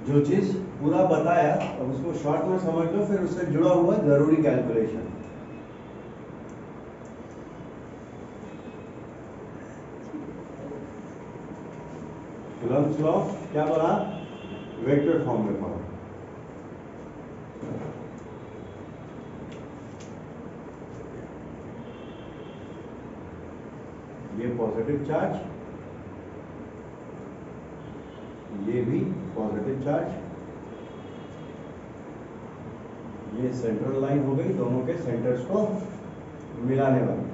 जो चीज पूरा बताया अब उसको शॉर्ट में समझ लो, फिर उससे जुड़ा हुआ जरूरी कैलकुलेशन। कूलम्ब्स लॉ क्या बोला? वेक्टर फॉर्म में पढ़ो। ये पॉजिटिव चार्ज, ये भी पॉजिटिव चार्ज, ये सेंट्रल लाइन हो गई दोनों के सेंटर्स को मिलाने वाली,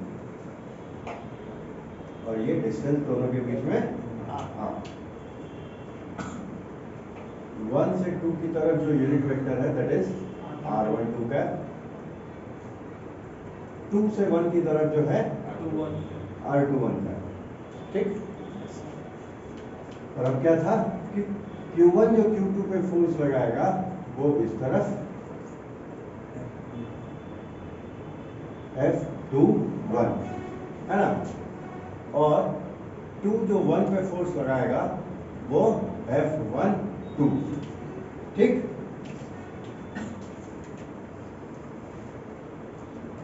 और ये डिस्टेंस दोनों के बीच में वन से टू की तरफ जो यूनिट वेक्टर है that is r12 cap, two से वन की तरफ जो है r21 कैप। ठीक। और अब क्या था कि Q1 जो Q2 पे फोर्स लगाएगा वो इस तरफ F21 है ना, और 2 जो 1 पे फोर्स लगाएगा वो F12। ठीक।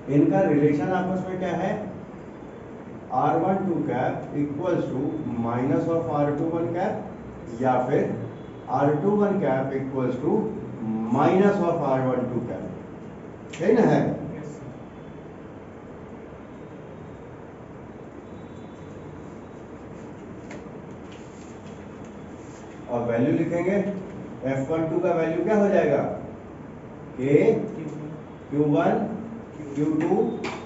इनका रिलेशन आपस में क्या है? R12 cap equals to minus of R21 cap, या फिर R21 cap equals to minus of R12 cap. सही ना है? अब वैल्यू लिखेंगे, F12 का वैल्यू क्या हो जाएगा? K Q1 Q2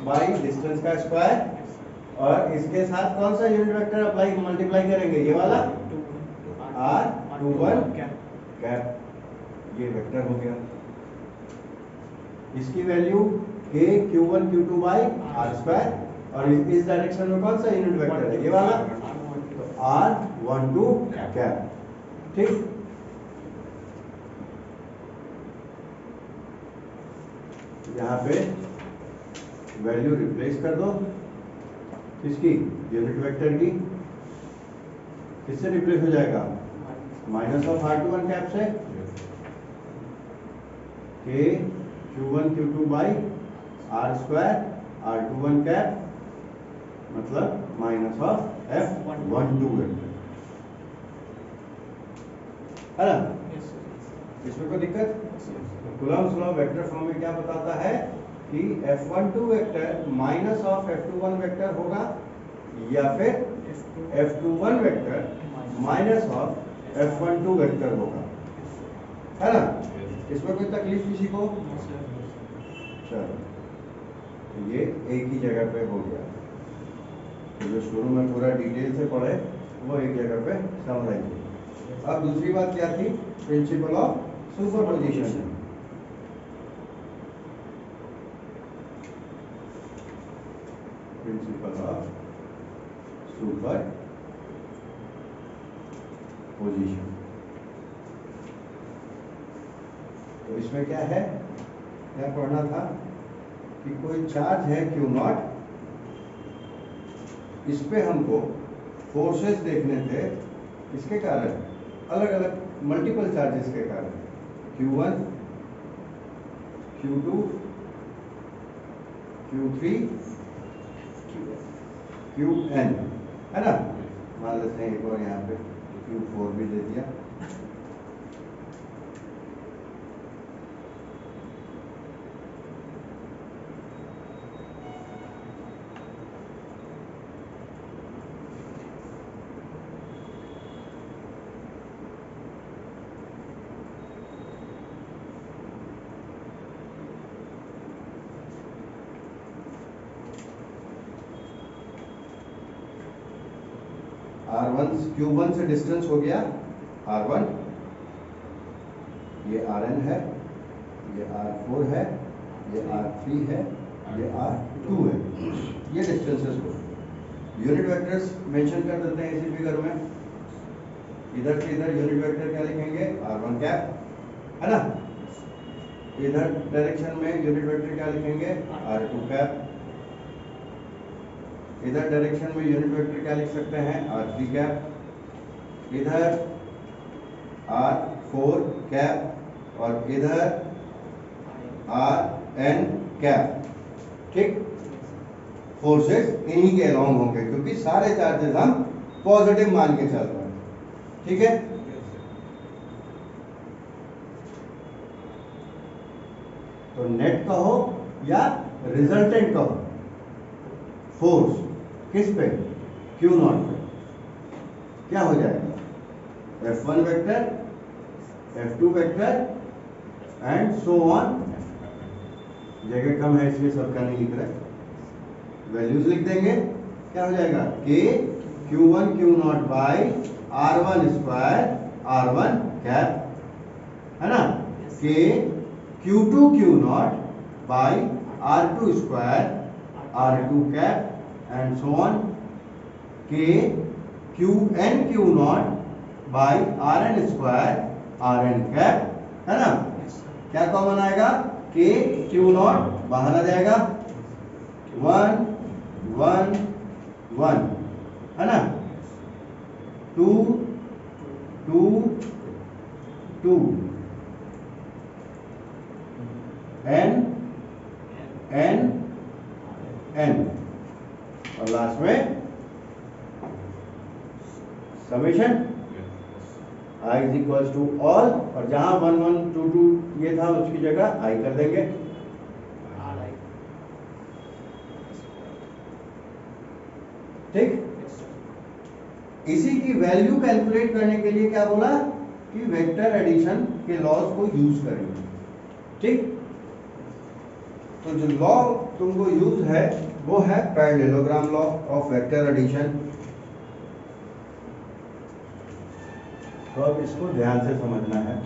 by distance का स्क्वायर, और इसके साथ कौन सा यूनिट वेक्टर अप्लाई मल्टीप्लाई करेंगे? ये वाला R21 कैप, ये वेक्टर हो गया। इसकी value K Q1 Q2 by R square, और इस डायरेक्शन में कौन सा यूनिट वेक्टर है? ये वाला, तो R12 कैप। ठीक। यहाँ पे वैल्यू रिप्लेस कर दो, किसकी? यूनिट वेक्टर की। किससे रिप्लेस हो जाएगा? माइनस ऑफ R21 कैप से, K Q1 Q2 by R square R21 cap, मतलब माइनस ऑफ F12 वेक्टर, है ना? इसमें कोई दिक्कत? कूलम्ब्स लॉ वेक्टर फॉर्म में क्या बताता है कि F12 vector minus of F21 vector होगा, या फिर F21 vector minus of F12 vector होगा, है ना? इसमें कोई तकलीफ किसी को? चलो, तो ये एक ही जगह पे हो गया, तो जो शुरू में पूरा डिटेल से पढ़े वो एक जगह पे समझाइए। अब दूसरी बात क्या थी? Principle of superposition. Principle of superposition, तो इसमें क्या है, क्या पढ़ना था कि कोई चार्ज है Q0, इस पे हमको फोर्सेस देखने थे, इसके कारण अलग अलग मल्टीपल चार्जेस के कारण, Q1 Q2 Q3 Qn, है ना? मान लेते हैं एक और यहाँ पे Q4 भी दे दिया। R1 Q1 से डिस्टेंस हो गया R1, ये Rn है, ये R4 है, ये R3 है, ये R2 है, ये डिस्टेंसेस को यूनिट वेक्टर्स मेंशन कर देते हैं इसी फिगर में। इधर से इधर यूनिट वेक्टर क्या लिखेंगे? R1 कैप, है ना? इधर डायरेक्शन में यूनिट वेक्टर क्या लिखेंगे? R2 cap. इधर डायरेक्शन में यूनिट वेक्टर क्या लिख सकते हैं? R3 cap. इधर 4 कैप और इधर आर एन कैप। ठीक, फोर्सेस इन्हीं के अलोंग होंगे क्योंकि सारे चार्जेस हम पॉजिटिव मान के चल रहे हैं। ठीक है, तो नेट कहो या रिजल्टेंट कहो, फोर्स किस पे, क्यू नॉट पे क्या हो जाएगा, F1 vector, F2 vector and so on. जगह कम है इसलिए सबका नहीं लिख रहे, वैल्यूज लिख देंगे। क्या हो जाएगा, K Q1 Q0 by R1 square R1 cap, है ना, K Q2 Q0 by R2 square R2 cap and so on. K Qn Q0 by Rn square Rn cap, है ना। क्या कॉमन आएगा, K Q0 बाहर आ जाएगा, 1 1 1, है ना, 2 2 2, n n n, और लास्ट में summation i is equal to all, और जहां 1 1 2 2 ये था उसकी जगह i कर देंगे। ठीक, इसी की वैल्यू कैलकुलेट करने के लिए क्या बोला कि वेक्टर एडिशन के लॉज को यूज करेंगे। ठीक, तो जो लॉ तुमको यूज है वो है parallelogram law of vector addition. तो अब इसको ध्यान से समझना है,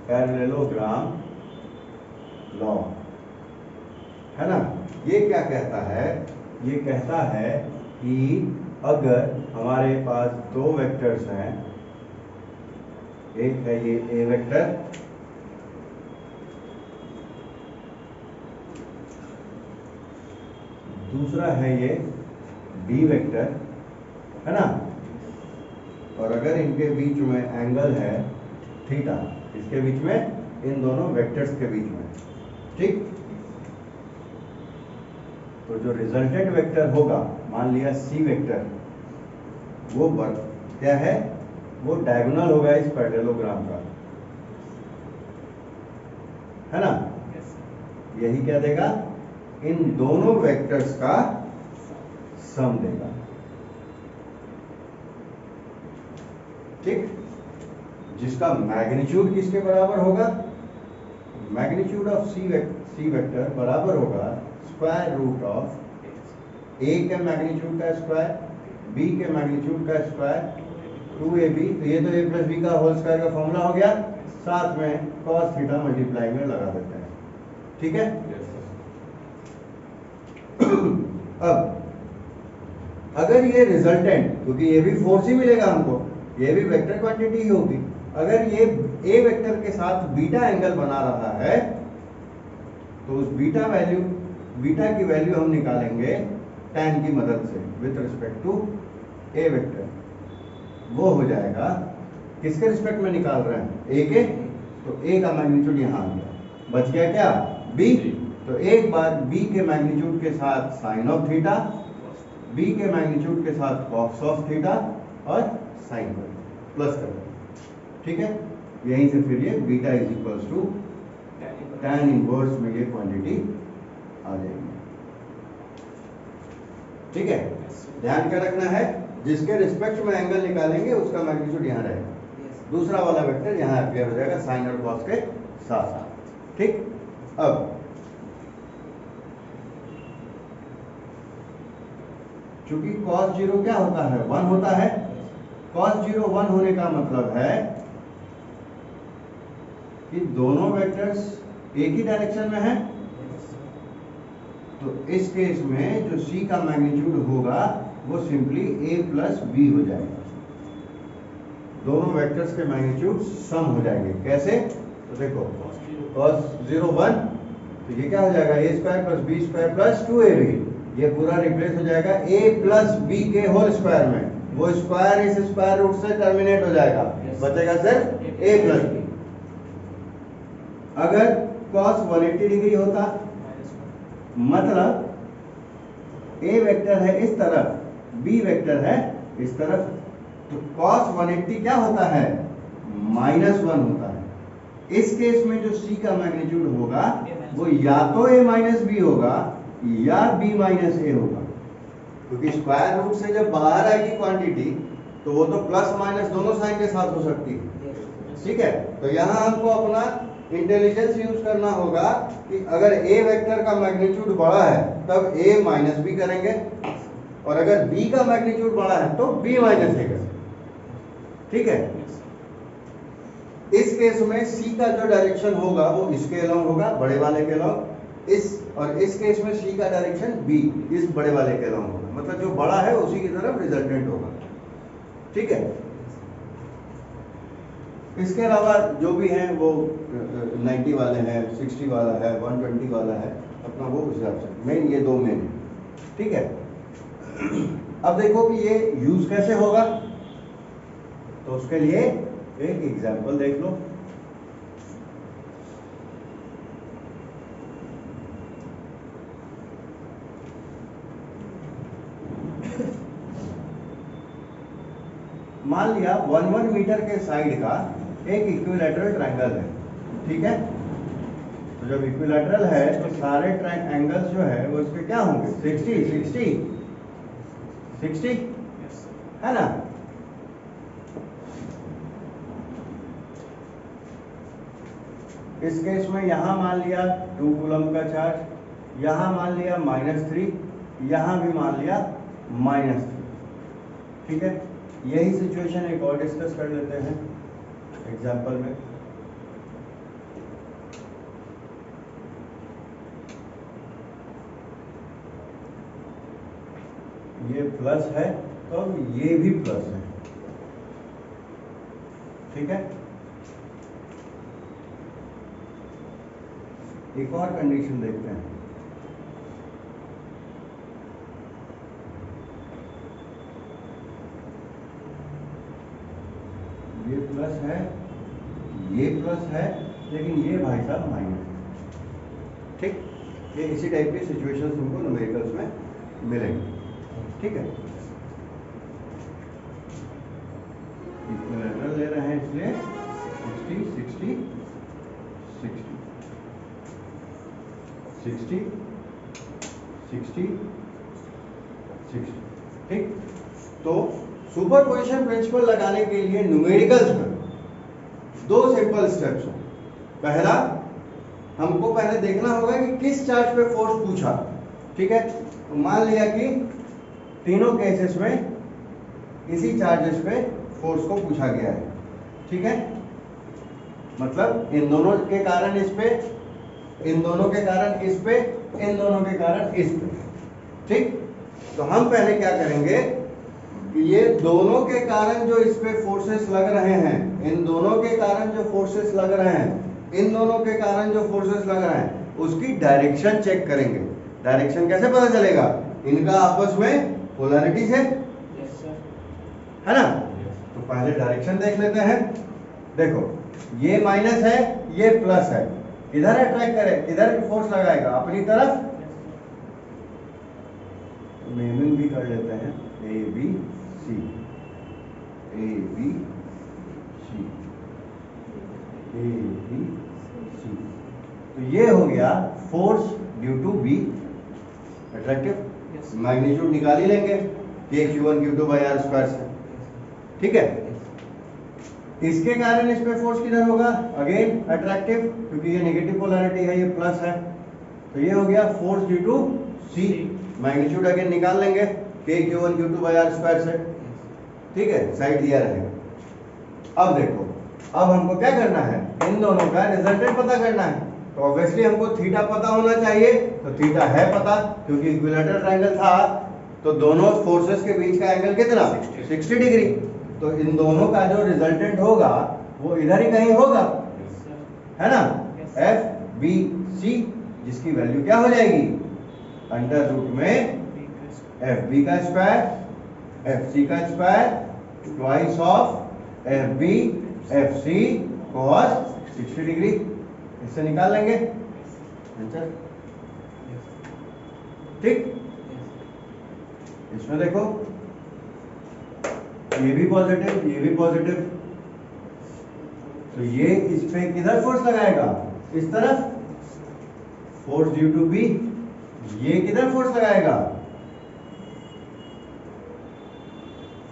पैरेललोग्राम लॉ, है ना। ये क्या कहता है, ये कहता है कि अगर हमारे पास दो वेक्टर्स हैं, एक है ये ए वेक्टर, दूसरा है ये बी वेक्टर, है ना, और अगर इनके बीच में एंगल है थीटा, इसके बीच में, इन दोनों वेक्टर्स के बीच में, ठीक, तो जो रिजल्टेंट वेक्टर होगा, मान लिया सी वेक्टर, वो क्या है, वो डायगोनल होगा इस पैरेललोग्राम का, है ना। यही क्या देगा, इन दोनों वेक्टर्स का सम देगा। ठीक, जिसका मैग्नीट्यूड किसके बराबर होगा, मैग्नीट्यूड ऑफ सी वेक्टर बराबर होगा स्क्वायर रूट ऑफ ए के मैग्नीट्यूड का स्क्वायर, बी के मैग्नीट्यूड का स्क्वायर, 2ab, तो ये तो a प्लस बी का होल स्क्वायर का फॉर्मूला हो गया, साथ में cos थीटा मल्टीप्लाई में लगा देते हैं। ठीक है, अब अगर ये रिजल्टेंट, क्योंकि ये भी फोर्स ही मिलेगा हमको, ये भी वेक्टर क्वांटिटी ही होगी, अगर ये ए वेक्टर के साथ बीटा एंगल बना रहा है तो उस बीटा की वैल्यू हम निकालेंगे tan की मदद से with respect to A vector. वो हो जाएगा, किसके रिस्पेक्ट में निकाल रहे हैं, ए के, तो ए का मैग्नीट्यूड यहाँ आ गया, बच गया क्या, बी, तो एक बार बी के मैग्नीट्यूड के साथ साइन ऑफ थीटा, बी के मैग्नीट्यूड के साथ कॉस ऑफ थीटा और साइन प्लस कर दो। ठीक है, यहीं से फिर ये beta is equals to tan inverse में ये क्वांटिटी आ जाएगी। ठीक है, ध्यान क्या रखना है, जिसके रिस्पेक्ट में एंगल निकालेंगे उसका मैग्नीट्यूड यहाँ रहेगा, दूसरा वाला वेक्टर यहाँ अपीयर हो जाएगा साइन और कॉस के साथ साथ। ठीक, अब चूंकि cos 0 क्या होता है, 1 होता है, cos 0 1 होने का मतलब है कि दोनों वेक्टर्स एक ही डायरेक्शन में है, तो इस केस में जो c का मैग्नीट्यूड होगा वो सिंपली a प्लस बी हो जाएगा, दोनों वेक्टर्स के मैग्नीट्यूड सम हो जाएंगे। कैसे, तो देखो cos 0 1, तो ये क्या हो जाएगा, a square plus B square plus 2ab, ये पूरा रिप्लेस हो जाएगा a प्लस बी के होल स्क्वायर में, वो स्क्वायर इस स्क्वायर रूट से टर्मिनेट हो जाएगा, बचेगा सिर्फ a प्लस बी। अगर cos 180 डिग्री होता, मतलब A वेक्टर है इस तरफ, B वेक्टर है इस तरफ, तो cos 180 क्या होता है? -1 होता है। इस केस में जो C का मैग्नीट्यूड होगा वो या तो A माइनस बी होगा या B माइनस A होगा, क्योंकि स्क्वायर रूट से जब बाहर आएगी क्वांटिटी तो वो तो प्लस माइनस दोनों साइन के साथ हो सकती है। ठीक है, तो यहाँ हमको अपना इंटेलिजेंस यूज करना होगा कि अगर A वेक्टर का मैग्नीट्यूड बड़ा है तब A माइनस बी करेंगे, और अगर B का मैग्नीट्यूड बड़ा है तो B माइनस A करेंगे। ठीक है, इस केस में C का जो डायरेक्शन होगा वो इसके अलोंग होगा, बड़े वाले के अलोंग, और इस केस में C का डायरेक्शन B इस बड़े वाले के अलोंग होगा, मतलब जो बड़ा है उसी की तरफ रिजल्टेंट होगा। ठीक है, इसके अलावा जो भी हैं वो 90 वाले हैं, 60 वाला है, 120 वाला है, अपना वो हिसाब से मेन ये दो मेन है। ठीक है, अब देखो कि ये यूज कैसे होगा, तो उसके लिए एक एग्जांपल देख लो। मान लिया 1 मीटर के साइड का एक इक्विलैटरल ट्रायंगल है। ठीक है, तो जब इक्विलैटरल है तो सारे एंगल्स जो है वो इसके क्या होंगे? 60 60 60 है ना। इस केस में यहां मान लिया 2 कूलम का चार्ज, यहां मान लिया -3, यहां भी मान लिया -3। ठीक है, यही सिचुएशन एक और डिस्कस कर लेते हैं एग्जांपल में। ये प्लस है तो ये भी प्लस है। ठीक है, एक और कंडीशन देखते हैं। ये प्लस है, ये प्लस है, लेकिन ये भाई साहब माइनस है। ठीक, ये इसी टाइप की सिचुएशंस हमको न्यूमेरिकल्स में मिलेंगे। ठीक है, इक्विलैटरल ले रहे हैं इसलिए 60 60 60 60 60। ठीक, तो सुपरपोजिशन प्रिंसिपल लगाने के लिए न्यूमेरिकल्स में दो सिंपल स्टेप्स हैं। पहला, हमको पहले देखना होगा कि किस चार्ज पे फोर्स पूछा। ठीक है, तो मान लिया कि तीनों केसेस में इसी चार्जेस पे फोर्स को पूछा गया है। ठीक है, मतलब इन दोनों के कारण इस पे, इन दोनों के कारण इस पे, इन दोनों के कारण इस पे। ठीक, तो हम पहले क्या करेंगे कि ये दोनों के कारण जो इस पे फोर्सेस लग रहे हैं, इन दोनों के कारण जो फोर्सेस लग रहे हैं, इन दोनों के कारण जो फोर्सेस लग रहे हैं, उसकी डायरेक्शन चेक करेंगे। डायरेक्शन कैसे पता चलेगा? इनका आपस में पोलैरिटीज है, है ना। तो पहले डायरेक्शन देख लेते हैं। देखो, ये माइनस है, ये प्लस है, इधर अट्रैक्ट करे, इधर फोर्स लगाएगा अपनी तरफ। नेमिंग भी कर लेते हैं, A B C, A B C, A B C. तो ये हो गया force due to B attractive. Magnitude निकाल ही लेंगे कि Q1 Q2 by are square से। ठीक है, इसके कारण इस पे फोर्स किधर होगा? अगेन अट्रैक्टिव, क्योंकि ये नेगेटिव पोलैरिटी है, ये प्लस है, तो ये हो गया force due to C. Magnitude again निकाल लेंगे K Q1 Q2 by are square से। ठीक है, साइड दिया रहेगा। अब देखो, अब हमको क्या करना है? इन दोनों का रिजल्टेंट पता करना है। तो ऑब्वियसली हमको थीटा पता होना चाहिए, तो थीटा है पता, क्योंकि इक्विलैटरल ट्रायंगल था, तो दोनों फोर्सेस के बीच का एंगल कितना? 60 डिग्री। तो इन दोनों का जो रिजल्टेंट होगा वो इधर ही कहीं होगा, है ना। एफ बी सी, जिसकी वैल्यू क्या हो जाएगी? अंडर रूट में एफ बी का स्क्वायर एफ सी का square twice of F B F C cos 60 degree. इससे निकाल लेंगे आंसर। ठीक, इसमें देखो ये भी पॉजिटिव, ये भी पॉजिटिव, तो ये इस पे किधर फोर्स लगाएगा, इस तरफ, फोर्स ड्यू टू बी। ये किधर फोर्स लगाएगा,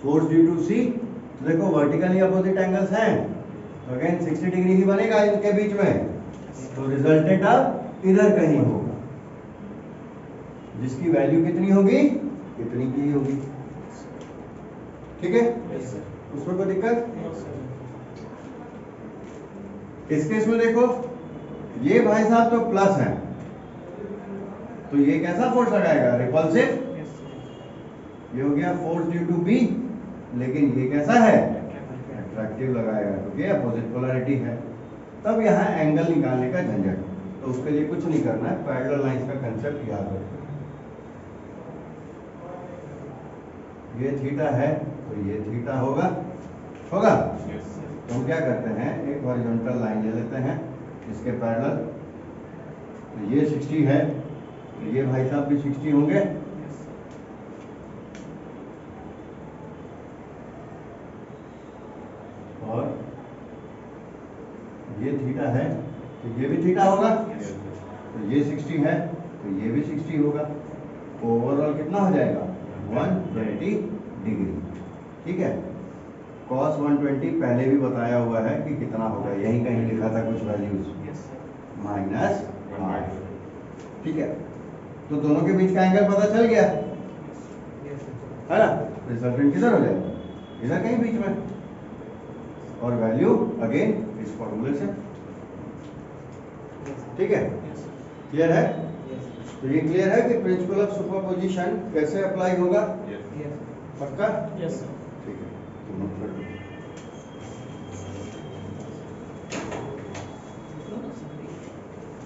फोर्स ड्यू टू सी। तो देखो वर्टिकली अपोजिट एंगल्स हैं, तो अगेन 60 डिग्री ही बनेगा इनके बीच में, तो रिजल्टेंट अब इधर कहीं होगा, जिसकी वैल्यू कितनी होगी, इतनी की होगी। ठीक है, उसमें कोई दिक्कत? इस केस में देखो ये भाई साहब तो प्लस है, तो ये कैसा फोर्स लगाएगा, रिपल्सिव। ये हो गया फोर्स ड्यू टू बी, लेकिन ये कैसा है, अट्रैक्टिव लगाएगा, क्योंकि अपोजिट पोलैरिटी है। तब यहाँ एंगल निकालने का झंझट, तो उसके लिए कुछ नहीं करना है, पैरेलल लाइंस का कंसेप्ट याद रखो। ये थीटा है तो ये थीटा होगा, होगा। तो हम क्या करते हैं, एक हॉरिजॉन्टल लाइन ले लेते हैं इसके पैरेलल, तो ये 60 है, तो ये भाई साहब भी 60 होंगे, और ये थीटा है तो ये भी थीटा होगा, तो ये 60 है तो ये भी 60 होगा। ओवरऑल कितना हो जाएगा, 120 डिग्री। ठीक है, cos 120 पहले भी बताया हुआ है कि कितना होगा, यही कहीं लिखा था कुछ वैल्यूज, -5। ठीक है, तो दोनों के बीच का एंगल पता चल गया है ना, रिजल्टेंट किधर हो जाएगा, इधर कहीं बीच में, और वैल्यू अगेन इस फॉर्मूले से। ठीक है, क्लियर है? तो ये क्लियर है कि प्रिंसिपल ऑफ सुपरपोजिशन कैसे अप्लाई होगा, पक्का? ठीक है, तो मतलब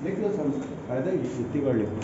लिख लो, सब फायदा इतनी बार लिखो।